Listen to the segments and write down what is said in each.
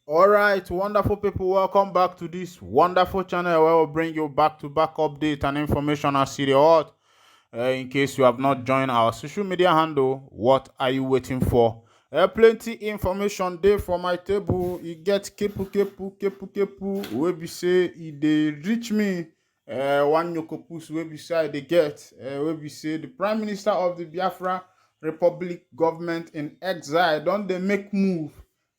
All right, wonderful people, welcome back to this wonderful channel where we'll bring you back-to-back update and information as see the hot. In case you have not joined our social media handle, what are you waiting for? Plenty information there for my table. You get kepu wey be say e dey reach me. One nyokopus wey be say I dey get. Wey be say the Prime Minister of the Biafra Republic government in exile don dey make move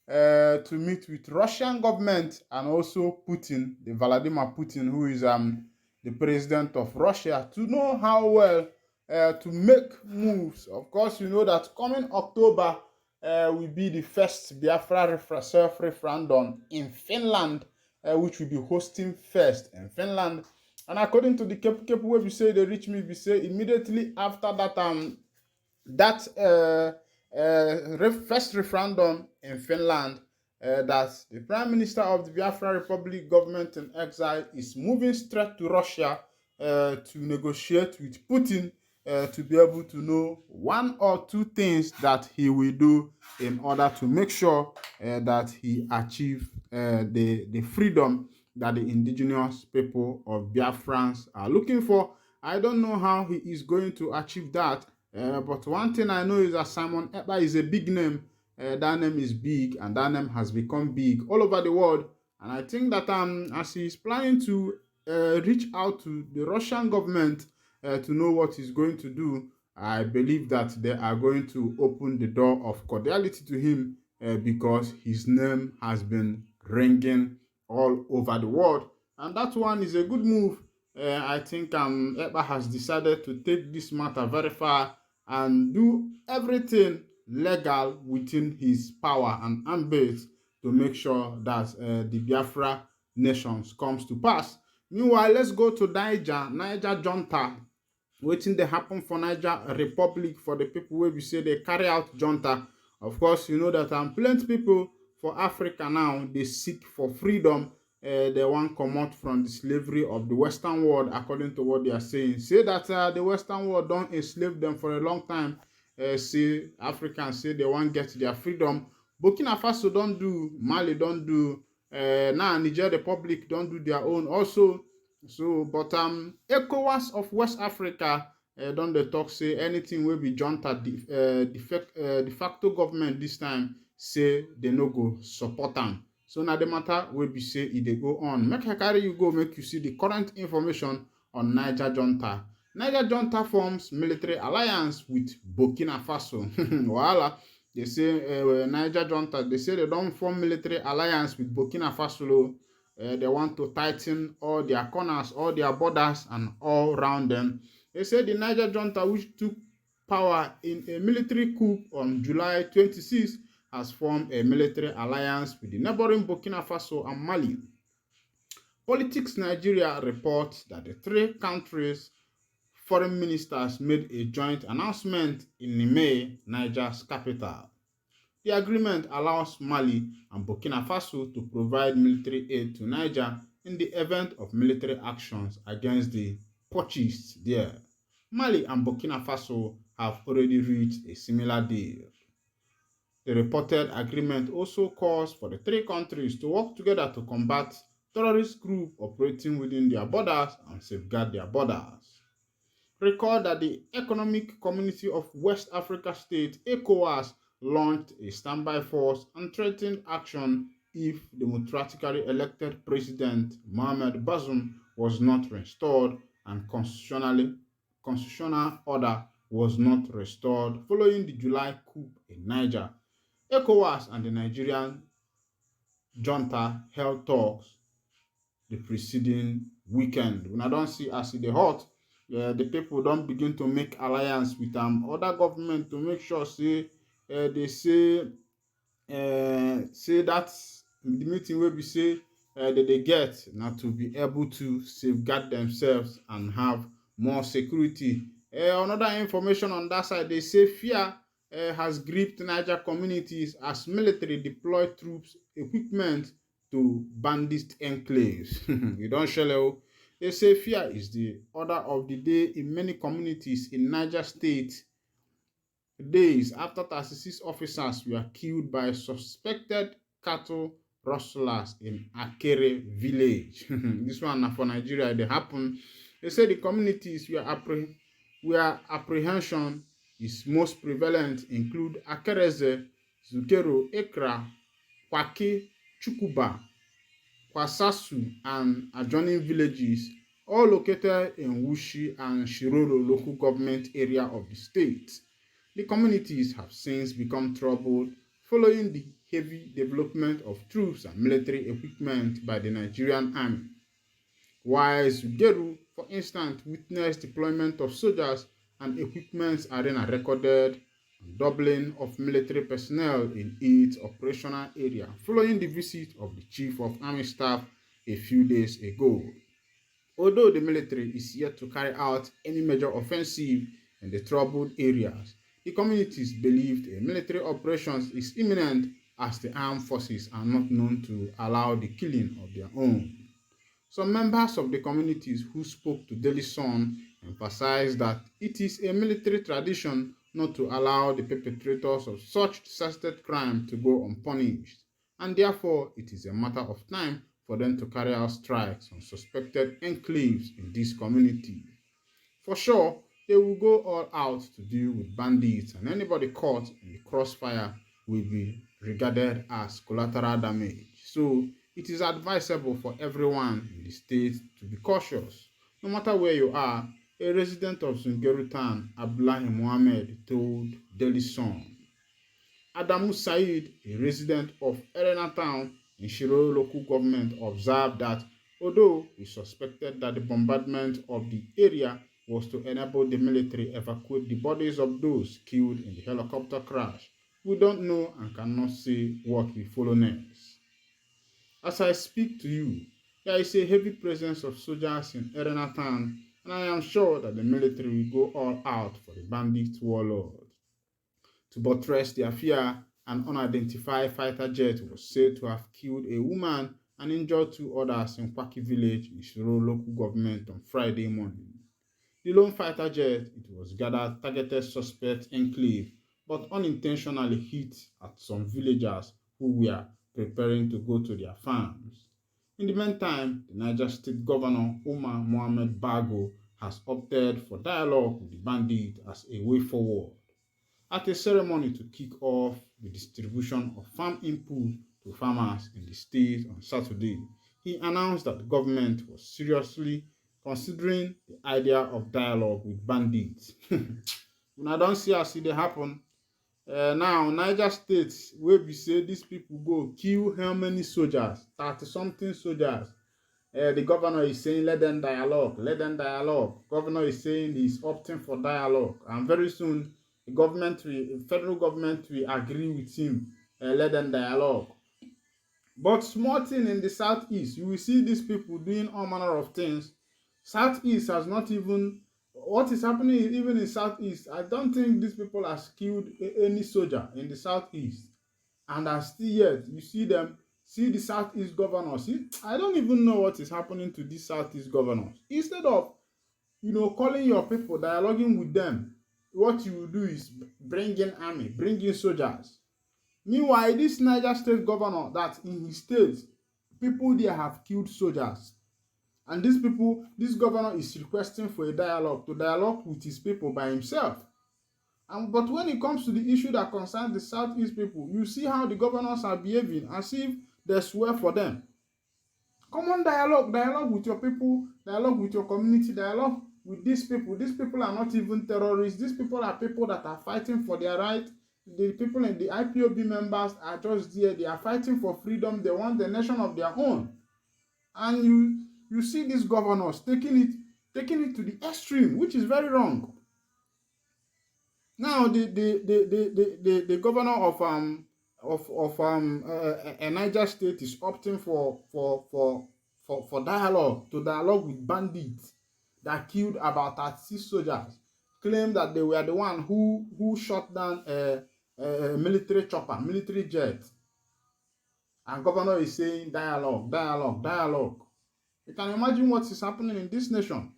to meet with Russian government and also Putin, the Vladimir Putin, who is the president of Russia, to know how well to make moves. Of course, you know that coming October will be the first Biafra self-referendum in Finland, which will be hosting first in Finland. And according to the Kepu wey we say they reach me, we say immediately after that first referendum in Finland, that the Prime Minister of the Biafra Republic government in exile is moving straight to Russia to negotiate with Putin to be able to know one or two things that he will do in order to make sure that he achieves the freedom that the indigenous people of Biafrans are looking for. I don't know how he is going to achieve that, but one thing I know is that Simon Ekpa is a big name. That name is big, and that name has become big all over the world. And I think that as he is planning to reach out to the Russian government to know what he's going to do, I believe that they are going to open the door of cordiality to him because his name has been ringing all over the world. And that one is a good move. I think Ekpa has decided to take this matter very far and do everything legal within his power and ambit to make sure that the Biafra nations comes to pass. Meanwhile, let's go to Niger junta. Wetin dey happen for Niger Republic for the people wey be say they carry out junta. Of course, you know that plenty people for Africa now they seek for freedom. They want comot from the slavery of the Western world, according to what they are saying. Say that the Western world don't enslave them for a long time. Say Africans say they want get their freedom. Burkina Faso don't do, Mali don't do, now Niger Republic don't do their own also. So, but ECOWAS of West Africa don dey talk say anything wey be junta de facto government this time say they no go support am. So na the matter wey be say e dey go on. Make I carry you go make you see the current information on Niger junta. Niger junta forms military alliance with Burkina Faso. Wahala. They say Niger junta, they say they don form military alliance with Burkina Faso. They want to tighten all their corners, all their borders, and all around them. They say the Niger junta, which took power in a military coup on July 26, has formed a military alliance with the neighboring Burkina Faso and Mali. Politics Nigeria reports that the three countries' foreign ministers made a joint announcement in Niamey, Niger's capital. The agreement allows Mali and Burkina Faso to provide military aid to Niger in the event of military actions against the purchased there. Mali and Burkina Faso have already reached a similar deal. The reported agreement also calls for the three countries to work together to combat terrorist groups operating within their borders and safeguard their borders. Recall that the Economic Community of West Africa States, ECOWAS, launched a standby force and threatened action if the democratically elected president Mohamed Bazoum was not restored and constitutional order was not restored following the July coup in Niger. ECOWAS and the Nigerian junta held talks the preceding weekend. Una don see as e dey hot. The people don't begin to make alliance with other government to make sure say they say that the meeting wey be say that they get now to be able to safeguard themselves and have more security. Another information on that side, they say fear has gripped Niger communities as military deploy troops equipment to bandit enclaves. You don't shell. They say fear is the order of the day in many communities in Niger State days after 36 officers were killed by suspected cattle rustlers in Akere village. This one na for Nigeria, they happen. They say the communities where apprehension is most prevalent include Akereze, Zukero, Ekra, Kwake, Chukuba, Kwasasu, and adjoining villages, all located in Wushi and Shiroro local government area of the state. The communities have since become troubled following the heavy development of troops and military equipment by the Nigerian army. While Zugeru, for instance, witnessed deployment of soldiers and equipment arena recorded doubling of military personnel in its operational area following the visit of the Chief of Army Staff a few days ago. Although the military is yet to carry out any major offensive in the troubled areas, the communities believed a military operation is imminent as the armed forces are not known to allow the killing of their own. Some members of the communities who spoke to Daily Sun emphasized that it is a military tradition not to allow the perpetrators of such disastrous crime to go unpunished, and therefore it is a matter of time for them to carry out strikes on suspected enclaves in this community. For sure, they will go all out to deal with bandits, and anybody caught in the crossfire will be regarded as collateral damage. So, it is advisable for everyone in the state to be cautious. No matter where you are, a resident of Zungeru Town, Abdullahi Mohammed, told Daily Sun. Adamu Said, a resident of Elena Town in Shiro local government, observed that although he suspected that the bombardment of the area was to enable the military evacuate the bodies of those killed in the helicopter crash, we don't know and cannot say what will follow next. As I speak to you, there is a heavy presence of soldiers in Elena Town, and I am sure that the military will go all out for the bandit warlord. To buttress their fear, an unidentified fighter jet was said to have killed a woman and injured two others in Kwaki village in Shiro local government on Friday morning. The lone fighter jet, it was gathered, targeted suspect enclave but unintentionally hit at some villagers who were preparing to go to their farms. In the meantime, the Niger State Governor Umar Mohammed Bago has opted for dialogue with the bandit as a way forward. At a ceremony to kick off the distribution of farm input to farmers in the state on Saturday, he announced that the government was seriously considering the idea of dialogue with bandits. When I don't see as it happen, now Niger State wey be say these people go kill how many soldiers? 30 something soldiers. The governor is saying let them dialogue, let them dialogue. Governor is saying he's opting for dialogue, and very soon the federal government will agree with him. Let them dialogue. But small thing in the southeast, you will see these people doing all manner of things. Southeast has not even what is happening even in southeast. I don't think these people has killed any soldier in the southeast, and are still yet you see them. See the southeast governors. See, I don't even know what is happening to these southeast governors. Instead of calling your people, dialoguing with them, what you will do is bring in army, bring in soldiers. Meanwhile, this Niger State governor, that in his state, people there have killed soldiers. And this governor is requesting for a dialogue, to dialogue with his people by himself. But when it comes to the issue that concerns the southeast people, you see how the governors are behaving as if they swear for them. Come on, dialogue with your people, dialogue with your community, dialogue with these people. These people are not even terrorists. These people are people that are fighting for their right. The people in the IPOB members are just there. They are fighting for freedom. They want the nation of their own. And you see these governors taking it to the extreme, which is very wrong. Now the governor of Niger State is opting for dialogue, to dialogue with bandits that killed about 36 soldiers. Claim that they were the one who shot down a military chopper, military jet. And governor is saying dialogue, dialogue, dialogue. You can imagine what is happening in this nation.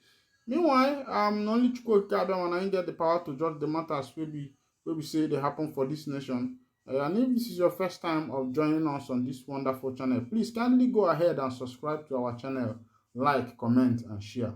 Meanwhile, only Chukwu Abia when I get the power to judge the matters wey be say they happen for this nation. And if this is your first time of joining us on this wonderful channel, please kindly go ahead and subscribe to our channel, like, comment, and share.